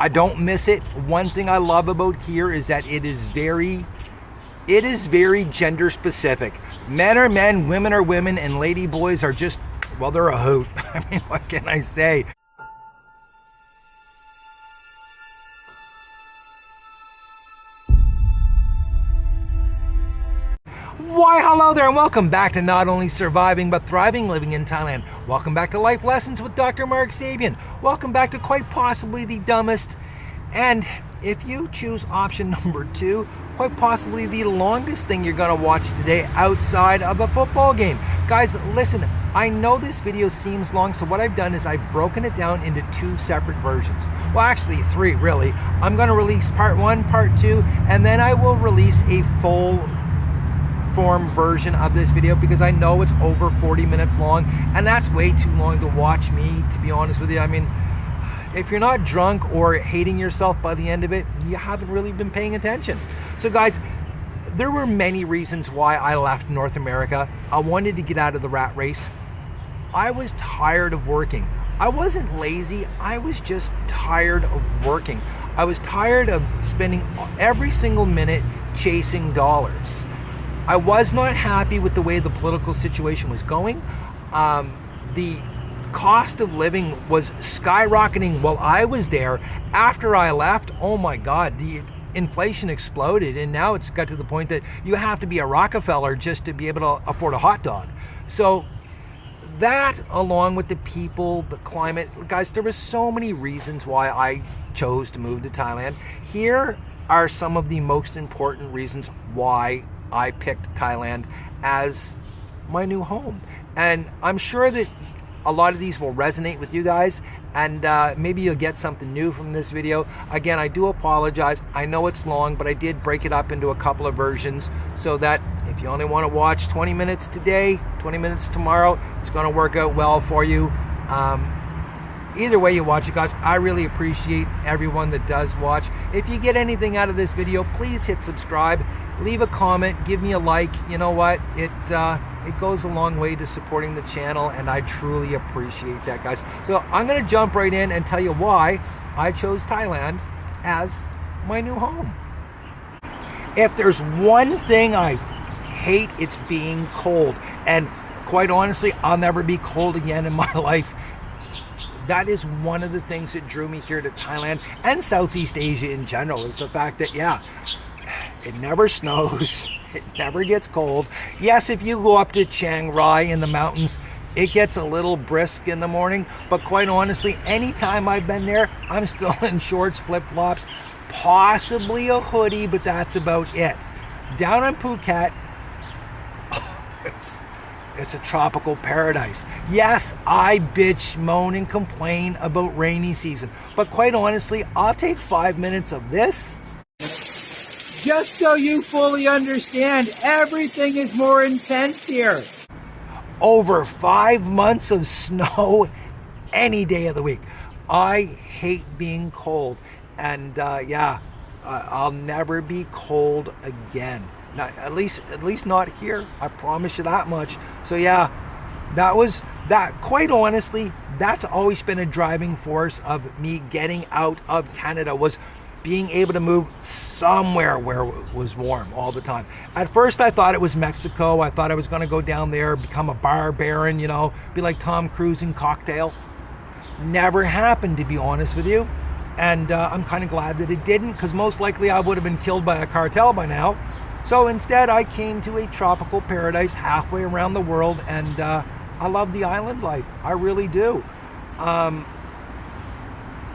I don't miss it. One thing I love about here is that it is very gender specific. Men are men, women are women, and lady boys are just, well, they're a hoot. I mean, what can I say? Why, hello there, and welcome back to Not Only Surviving But Thriving Living in Thailand. Welcome back to Life Lessons with Dr. Mark Sabian. Welcome back to quite possibly the dumbest, and if you choose option number 2, quite possibly the longest thing you're going to watch today outside of a football game. Guys, listen, I know this video seems long, so what I've done is I've broken it down into 2 separate versions. Well, actually 3, really. I'm going to release part 1, part 2, and then I will release a full form version of this video because I know it's over 40 minutes long, and that's way too long to watch me, to be honest with you. I mean, if you're not drunk or hating yourself by the end of it, you haven't really been paying attention. So guys, there were many reasons why I left North America. I wanted to get out of the rat race. I was tired of working. I wasn't lazy, I was just tired of working. I was tired of spending every single minute chasing dollars. I was not happy with the way the political situation was going. The cost of living was skyrocketing while I was there. After I left, oh my God, the inflation exploded, and now it's got to the point that you have to be a Rockefeller just to be able to afford a hot dog. So that, along with the people, the climate, guys, there were so many reasons why I chose to move to Thailand. Here are some of the most important reasons why I picked Thailand as my new home. And I'm sure that a lot of these will resonate with you guys, and maybe you'll get something new from this video. Again, I do apologize. I know it's long, but I did break it up into a couple of versions so that if you only want to watch 20 minutes today, 20 minutes tomorrow, it's going to work out well for you. Either way you watch it, guys, I really appreciate everyone that does watch. If you get anything out of this video, please hit subscribe. Leave a comment, give me a like. You know what? It goes a long way to supporting the channel, and I truly appreciate that, guys. So I'm going to jump right in and tell you why I chose Thailand as my new home. If there's one thing I hate, it's being cold. And quite honestly, I'll never be cold again in my life. That is one of the things that drew me here to Thailand and Southeast Asia in general, is the fact that, yeah, it never snows, it never gets cold. Yes, if you go up to Chiang Rai in the mountains, it gets a little brisk in the morning, but quite honestly, anytime I've been there, I'm still in shorts, flip-flops, possibly a hoodie, but that's about it. Down in Phuket, it's a tropical paradise. Yes, I bitch, moan, and complain about rainy season, but quite honestly, I'll take 5 minutes of this just so you fully understand, everything is more intense here. Over 5 months of snow any day of the week. I hate being cold, and yeah, I'll never be cold again. Not, at least not here. I promise you that much. So yeah, quite honestly, that's always been a driving force of me getting out of Canada, was being able to move somewhere where it was warm all the time. At first I thought it was Mexico. I thought I was going to go down there, become a bar baron, you know, be like Tom Cruise in Cocktail. Never happened, to be honest with you. And I'm kind of glad that it didn't, because most likely I would have been killed by a cartel by now. So instead I came to a tropical paradise halfway around the world, and I love the island life. I really do.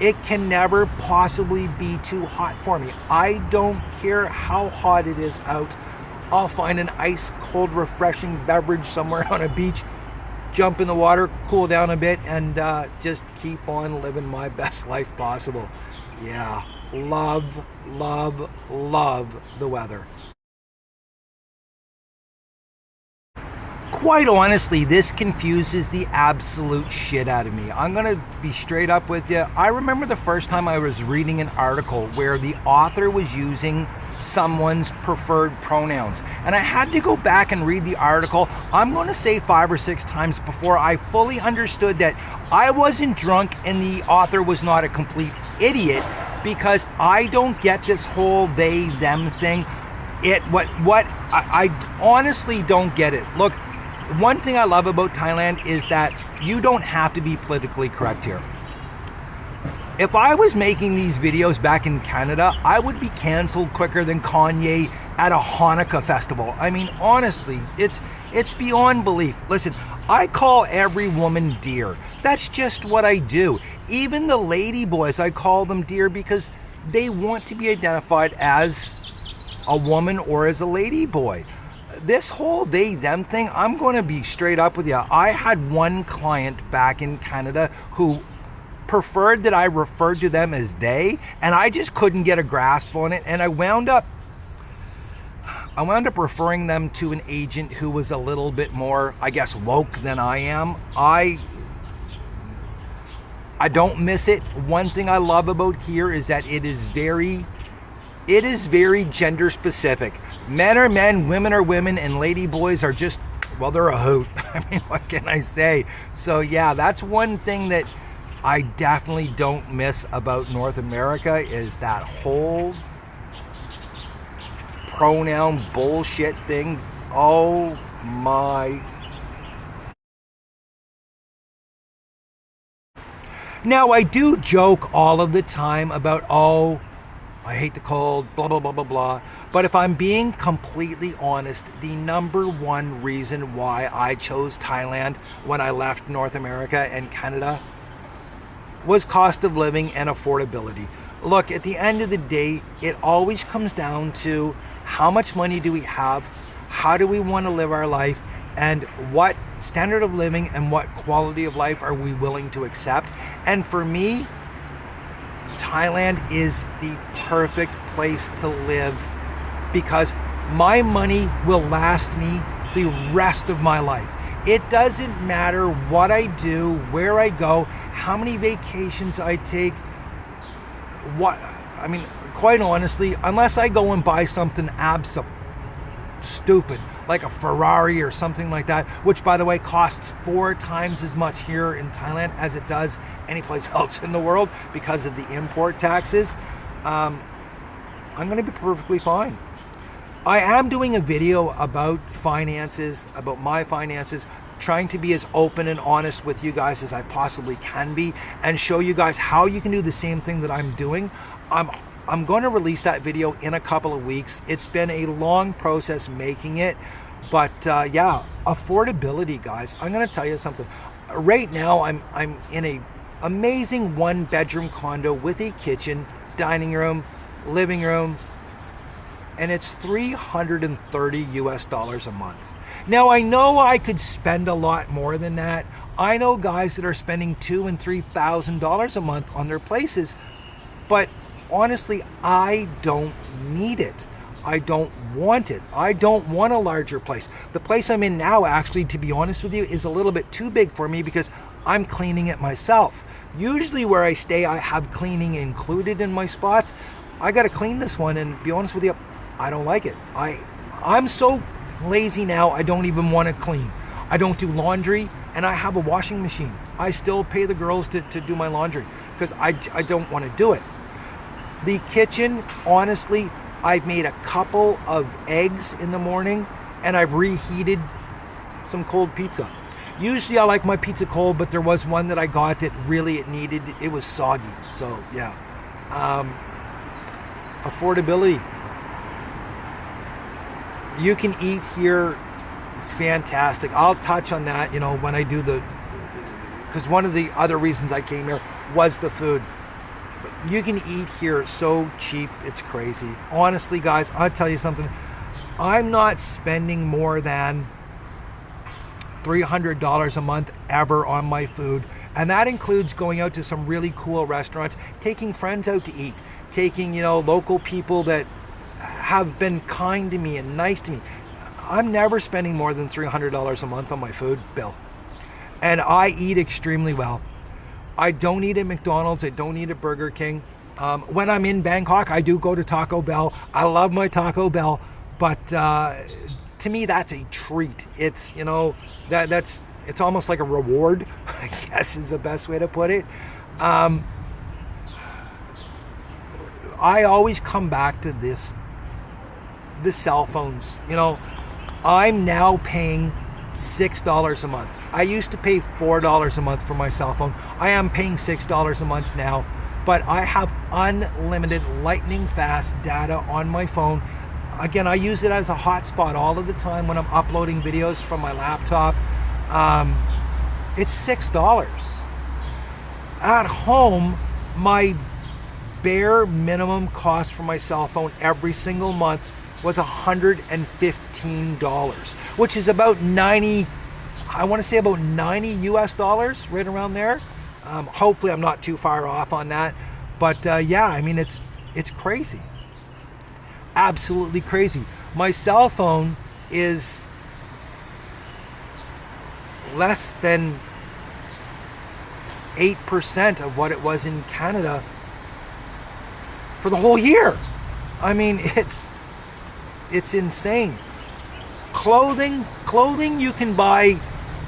It can never possibly be too hot for me. I don't care how hot it is out. I'll find an ice cold refreshing beverage somewhere on a beach, jump in the water, cool down a bit, and just keep on living my best life possible. Yeah, love, love, love the weather. Quite honestly, this confuses the absolute shit out of me. I'm gonna be straight up with you. I remember the first time I was reading an article where the author was using someone's preferred pronouns, and I had to go back and read the article. I'm going to say 5 or 6 times before I fully understood that I wasn't drunk and the author was not a complete idiot. because I don't get this whole they them thing. I honestly don't get it. Look, one thing I love about Thailand is that you don't have to be politically correct here. If I was making these videos back in Canada, I would be canceled quicker than Kanye at a Hanukkah festival. I mean, honestly, it's beyond belief. Listen, I call every woman dear. That's just what I do. Even the lady boys, I call them dear because they want to be identified as a woman or as a lady boy. This whole they them thing, I'm going to be straight up with you. I had one client back in Canada who preferred that I referred to them as they, and I just couldn't get a grasp on it, and I wound up referring them to an agent who was a little bit more, I guess, woke than I am. I don't miss it. One thing I love about here is that it is very gender specific. Men are men, women are women, and lady boys are just, well, they're a hoot. I mean, what can I say? So yeah, that's one thing that I definitely don't miss about North America, is that whole pronoun bullshit thing. Oh my. Now, I do joke all of the time about, oh, I hate the cold, blah, blah, blah, blah, blah. But if I'm being completely honest, the number one reason why I chose Thailand when I left North America and Canada was cost of living and affordability. Look, at the end of the day, it always comes down to how much money do we have, how do we want to live our life, and what standard of living and what quality of life are we willing to accept. And for me, Thailand is the perfect place to live because my money will last me the rest of my life. It doesn't matter what I do, where I go, how many vacations I take, quite honestly, unless I go and buy something absolutely stupid, like a Ferrari or something like that, which by the way costs 4 times as much here in Thailand as it does anyplace else in the world because of the import taxes, I'm going to be perfectly fine. I am doing a video about finances, about my finances, trying to be as open and honest with you guys as I possibly can be and show you guys how you can do the same thing that I'm doing. I'm going to release that video in a couple of weeks. It's been a long process making it, but yeah, affordability, guys. I'm going to tell you something. Right now, I'm in a amazing 1-bedroom condo with a kitchen, dining room, living room, and it's $330 a month. Now, I know I could spend a lot more than that. I know guys that are spending $2,000 and $3,000 a month on their places, but honestly, I don't need it. I don't want it. I don't want a larger place. The place I'm in now, actually, to be honest with you, is a little bit too big for me because I'm cleaning it myself. Usually where I stay, I have cleaning included in my spots. I got to clean this one, and be honest with you, I don't like it. I'm so lazy now, I don't even want to clean. I don't do laundry, and I have a washing machine. I still pay the girls to do my laundry because I don't want to do it. The kitchen, honestly, I've made a couple of eggs in the morning, and I've reheated some cold pizza. Usually I like my pizza cold, but there was one that I got that really it was soggy. So yeah. Affordability. You can eat here fantastic. I'll touch on that, when I do because one of the other reasons I came here was the food. You can eat here so cheap, it's crazy. Honestly, guys, I'll tell you something. I'm not spending more than $300 a month ever on my food. And that includes going out to some really cool restaurants, taking friends out to eat, taking, local people that have been kind to me and nice to me. I'm never spending more than $300 a month on my food bill. And I eat extremely well. I don't eat at McDonald's. I don't eat at Burger King. When I'm in Bangkok, I do go to Taco Bell. I love my Taco Bell, but to me, that's a treat. It's, it's almost like a reward, I guess is the best way to put it. I always come back to the cell phones. You know, I'm now paying $6 a month. I used to pay $4 a month for my cell phone. I am paying $6 a month now, but I have unlimited lightning fast data on my phone. Again, I use it as a hotspot all of the time when I'm uploading videos from my laptop. It's $6. At home, my bare minimum cost for my cell phone every single month was $115, which is about 90, I want to say about 90 US dollars, right around there. Hopefully I'm not too far off on that. But yeah, I mean, it's crazy. Absolutely crazy. My cell phone is less than 8% of what it was in Canada for the whole year. I mean, it's insane. Clothing, you can buy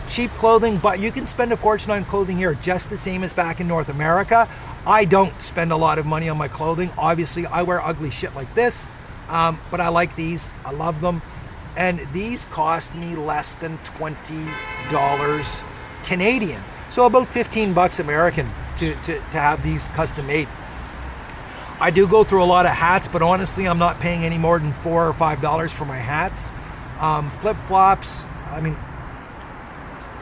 cheap clothing, but you can spend a fortune on clothing here just the same as back in North America. I don't spend a lot of money on my clothing. Obviously, I wear ugly shit like this, but I like these. I love them. And these cost me less than $20 Canadian. So about 15 bucks American to have these custom made. I do go through a lot of hats, but honestly, I'm not paying any more than $4 or $5 for my hats. Flip-flops, I mean,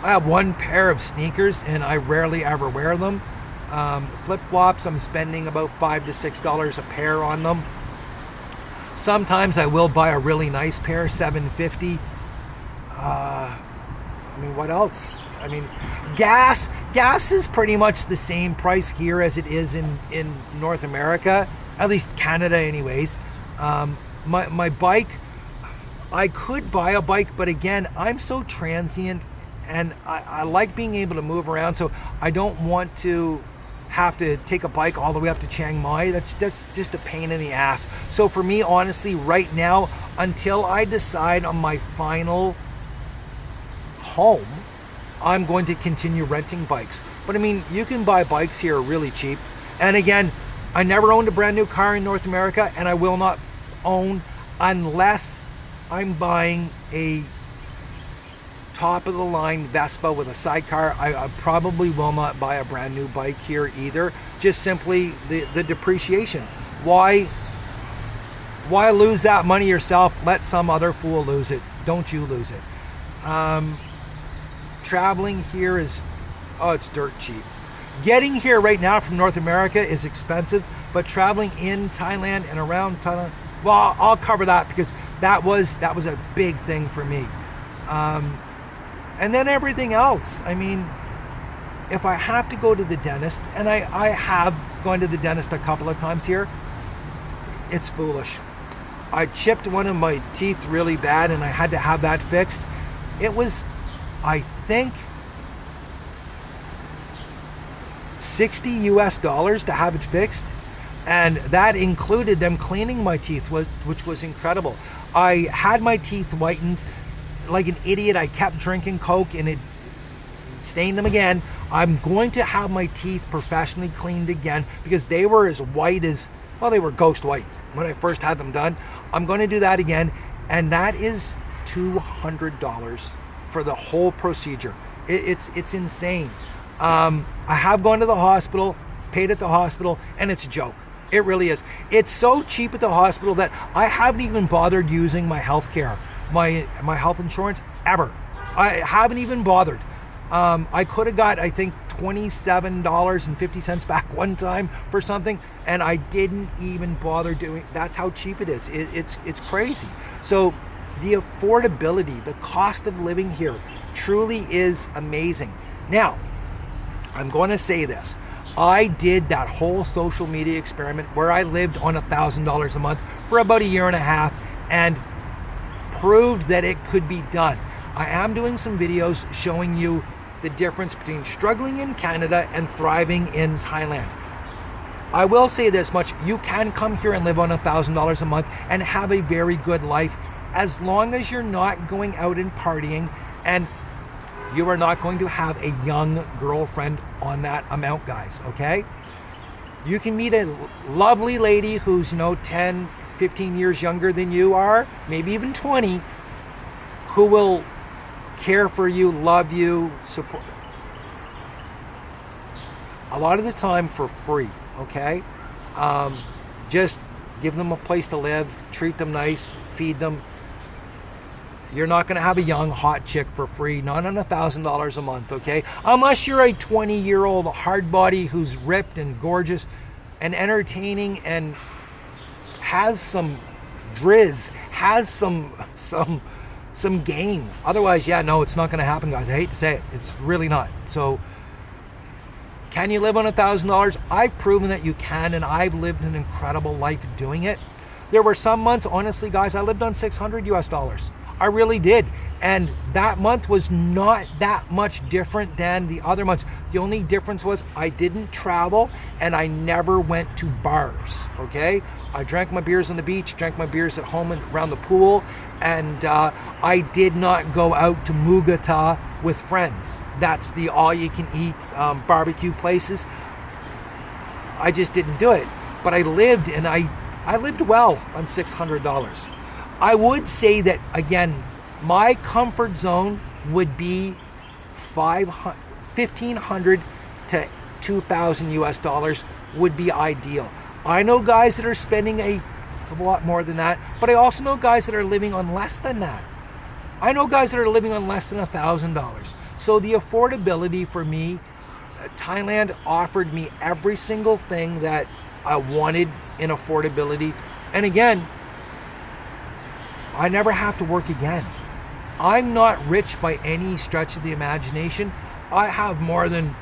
I have one pair of sneakers and I rarely ever wear them. Flip-flops, I'm spending about $5 to $6 a pair on them. Sometimes I will buy a really nice pair, $7.50. I mean, what else? I mean, gas is pretty much the same price here as it is in North America, at least Canada anyways. My bike, I could buy a bike, but again, I'm so transient and I like being able to move around, so I don't want to have to take a bike all the way up to Chiang Mai. That's just a pain in the ass. So for me, honestly, right now, until I decide on my final home, I'm going to continue renting bikes. But I mean, you can buy bikes here really cheap. And again, I never owned a brand new car in North America, and I will not own unless I'm buying a top of the line Vespa with a sidecar. I probably will not buy a brand new bike here either. Just simply the depreciation. Why lose that money yourself? Let some other fool lose it. Don't you lose it. Traveling here is, it's dirt cheap. Getting here right now from North America is expensive, but traveling in Thailand and around Thailand, well, I'll cover that because that was a big thing for me. And then everything else. I mean, if I have to go to the dentist, and I have gone to the dentist a couple of times here, it's foolish. I chipped one of my teeth really bad and I had to have that fixed. It was, I think, $60 US to have it fixed, and that included them cleaning my teeth, which was incredible. I had my teeth whitened like an idiot. I kept drinking Coke and it stained them again. I'm going to have my teeth professionally cleaned again because they were as white as, well, they were ghost white when I first had them done. I'm going to do that again, and that is $200 for the whole procedure. It's insane. I have gone to the hospital, paid at the hospital, and it's a joke. It really is. It's so cheap at the hospital that I haven't even bothered using my health care, my health insurance ever. I haven't even bothered. I could have got, I think, $27.50 back one time for something, and I didn't even bother doing. That's how cheap it is. It's crazy. So the affordability, the cost of living here truly is amazing. Now, I'm going to say this. I did that whole social media experiment where I lived on $1,000 a month for about a year and a half and proved that it could be done. I am doing some videos showing you the difference between struggling in Canada and thriving in Thailand. I will say this much, you can come here and live on $1,000 a month and have a very good life as long as you're not going out and partying, and you are not going to have a young girlfriend on that amount, guys, okay? You can meet a lovely lady who's, 10, 15 years younger than you are, maybe even 20, who will care for you, love you, support. A lot of the time for free, okay? Just give them a place to live, treat them nice, feed them. You're not going to have a young, hot chick for free, not on $1,000 a month, okay? Unless you're a 20-year-old hard body who's ripped and gorgeous and entertaining and has some drizz, has some game. Otherwise, yeah, no, it's not going to happen, guys. I hate to say it. It's really not. So, can you live on $1,000? I've proven that you can, and I've lived an incredible life doing it. There were some months, honestly, guys, I lived on $600 US. I really did. And that month was not that much different than the other months. The only difference was I didn't travel and I never went to bars, okay? I drank my beers on the beach, drank my beers at home and around the pool, and I did not go out to Mugata with friends. That's the all-you-can-eat barbecue places. I just didn't do it. But I lived, and I lived well on $600. I would say that, again, my comfort zone would be $1,500 to $2,000 US would be ideal. I know guys that are spending a lot more than that, but I also know guys that are living on less than that. I know guys that are living on less than $1,000. So the affordability for me, Thailand offered me every single thing that I wanted in affordability. And again, I never have to work again. I'm not rich by any stretch of the imagination. I have more than,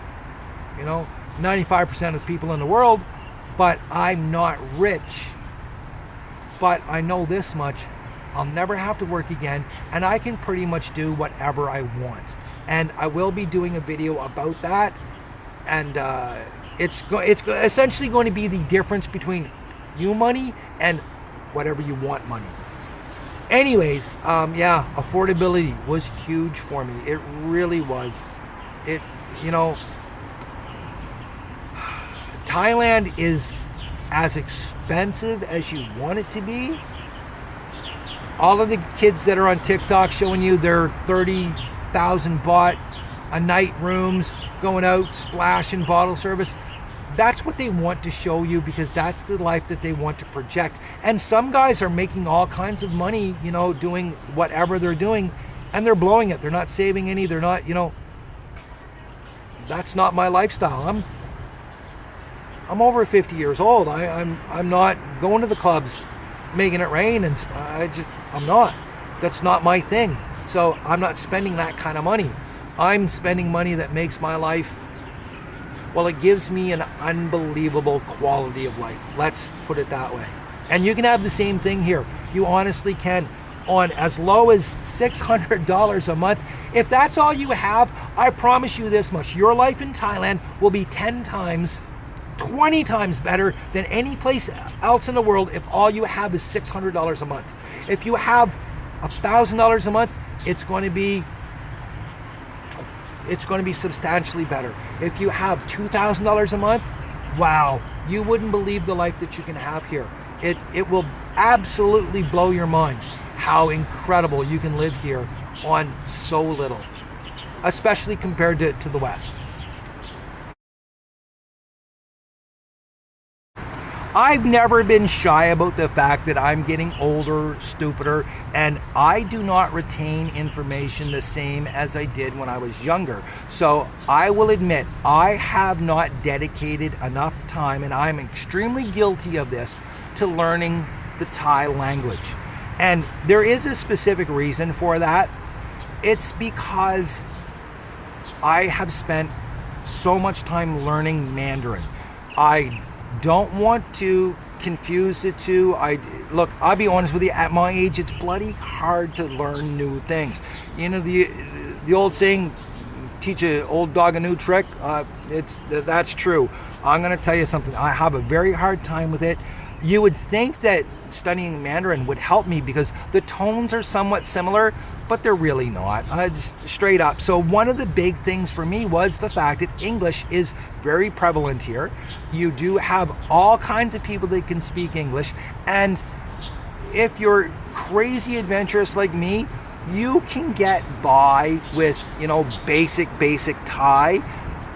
95% of people in the world, but I'm not rich. But I know this much, I'll never have to work again, and I can pretty much do whatever I want. And I will be doing a video about that, and it's essentially going to be the difference between you money and whatever you want money. Anyways, yeah, affordability was huge for me. It really was. Thailand is as expensive as you want it to be. All of the kids that are on TikTok showing you their 30,000 baht a night rooms, going out, splashing, bottle service, that's what they want to show you because that's the life that they want to project. And some guys are making all kinds of money, doing whatever they're doing, and they're blowing it. They're not saving any. They're not, that's not my lifestyle. I'm over 50 years old. I'm not going to the clubs, making it rain, and I'm not. That's not my thing. So I'm not spending that kind of money. I'm spending money that makes my life, well, it gives me an unbelievable quality of life. Let's put it that way. And you can have the same thing here. You honestly can. On as low as $600 a month. If that's all you have, I promise you this much. Your life in Thailand will be 10 times, 20 times better than any place else in the world if all you have is $600 a month. If you have $1,000 a month, it's going to be substantially better. If you have $2,000 a month, wow, you wouldn't believe the life that you can have here. It will absolutely blow your mind how incredible you can live here on so little, especially compared to the West. I've never been shy about the fact that I'm getting older, stupider, and I do not retain information the same as I did when I was younger. So I will admit, I have not dedicated enough time, and I'm extremely guilty of this, to learning the Thai language. And there is a specific reason for that. It's because I have spent so much time learning Mandarin. I don't want to confuse the two. Look, I'll be honest with you, at my age, it's bloody hard to learn new things. The old saying, teach an old dog a new trick, that's true. I'm going to tell you something. I have a very hard time with it. You would think that studying Mandarin would help me because the tones are somewhat similar, but they're really not, just straight up. So one of the big things for me was the fact that English is very prevalent here. You do have all kinds of people that can speak English, and if you're crazy adventurous like me, you can get by with, you know, basic Thai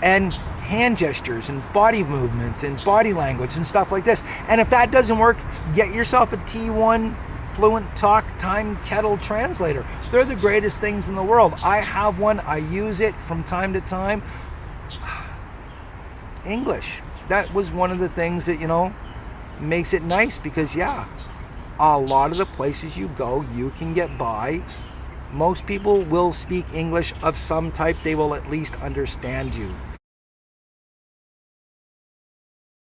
and hand gestures and body movements and body language and stuff like this. And if that doesn't work, get yourself a T1 Fluent Talk Time Kettle translator. They're the greatest things in the world. I have one. I use it from time to time. English. That was one of the things that, you know, makes it nice because, yeah, a lot of the places you go, you can get by. Most people will speak English of some type. They will at least understand you.